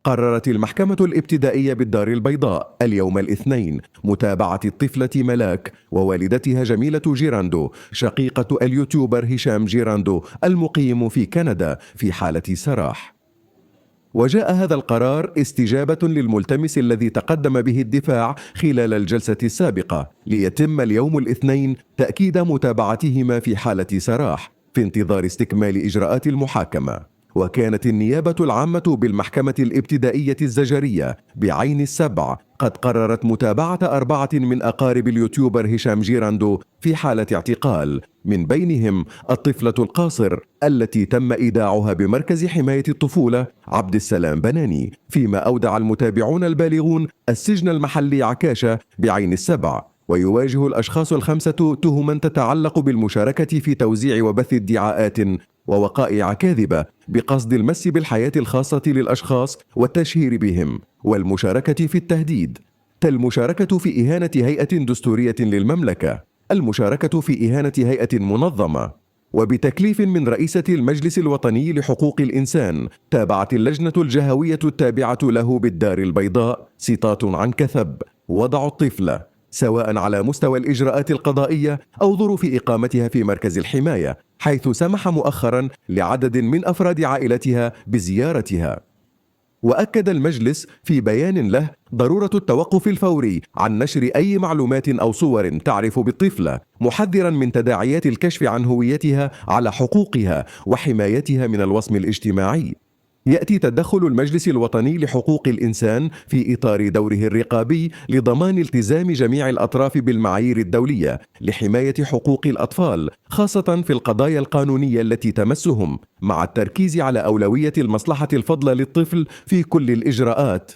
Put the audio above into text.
قررت المحكمة الابتدائية بالدار البيضاء اليوم الاثنين متابعة الطفلة ملاك ووالدتها جميلة جيراندو شقيقة اليوتيوبر هشام جيراندو المقيم في كندا في حالة سراح. وجاء هذا القرار استجابة للملتمس الذي تقدم به الدفاع خلال الجلسة السابقة، ليتم اليوم الاثنين تأكيد متابعتهما في حالة سراح في انتظار استكمال إجراءات المحاكمة. وكانت النيابة العامة بالمحكمة الابتدائية الزجرية بعين السبع قد قررت متابعة 4 من أقارب اليوتيوبر هشام جيراندو في حالة اعتقال، من بينهم الطفلة القاصر التي تم إيداعها بمركز حماية الطفولة عبد السلام بناني، فيما أودع المتابعون البالغون السجن المحلي عكاشة بعين السبع. ويواجه الأشخاص ال5 تهما تتعلق بالمشاركة في توزيع وبث ادعاءات ووقائع كاذبة بقصد المس بالحياة الخاصة للأشخاص والتشهير بهم، والمشاركة في التهديد، المشاركة في إهانة هيئة دستورية للمملكة، المشاركة في إهانة هيئة منظمة. وبتكليف من رئيسة المجلس الوطني لحقوق الإنسان تابعت اللجنة الجهوية التابعة له بالدار البيضاء سيطات عن كثب وضع الطفلة سواء على مستوى الإجراءات القضائية أو ظروف إقامتها في مركز الحماية، حيث سمح مؤخرا لعدد من أفراد عائلتها بزيارتها. وأكد المجلس في بيان له ضرورة التوقف الفوري عن نشر أي معلومات أو صور تعرف بالطفلة، محذرا من تداعيات الكشف عن هويتها على حقوقها وحمايتها من الوصم الاجتماعي. يأتي تدخل المجلس الوطني لحقوق الإنسان في إطار دوره الرقابي لضمان التزام جميع الأطراف بالمعايير الدولية لحماية حقوق الأطفال، خاصة في القضايا القانونية التي تمسهم، مع التركيز على أولوية المصلحة الفضلى للطفل في كل الإجراءات.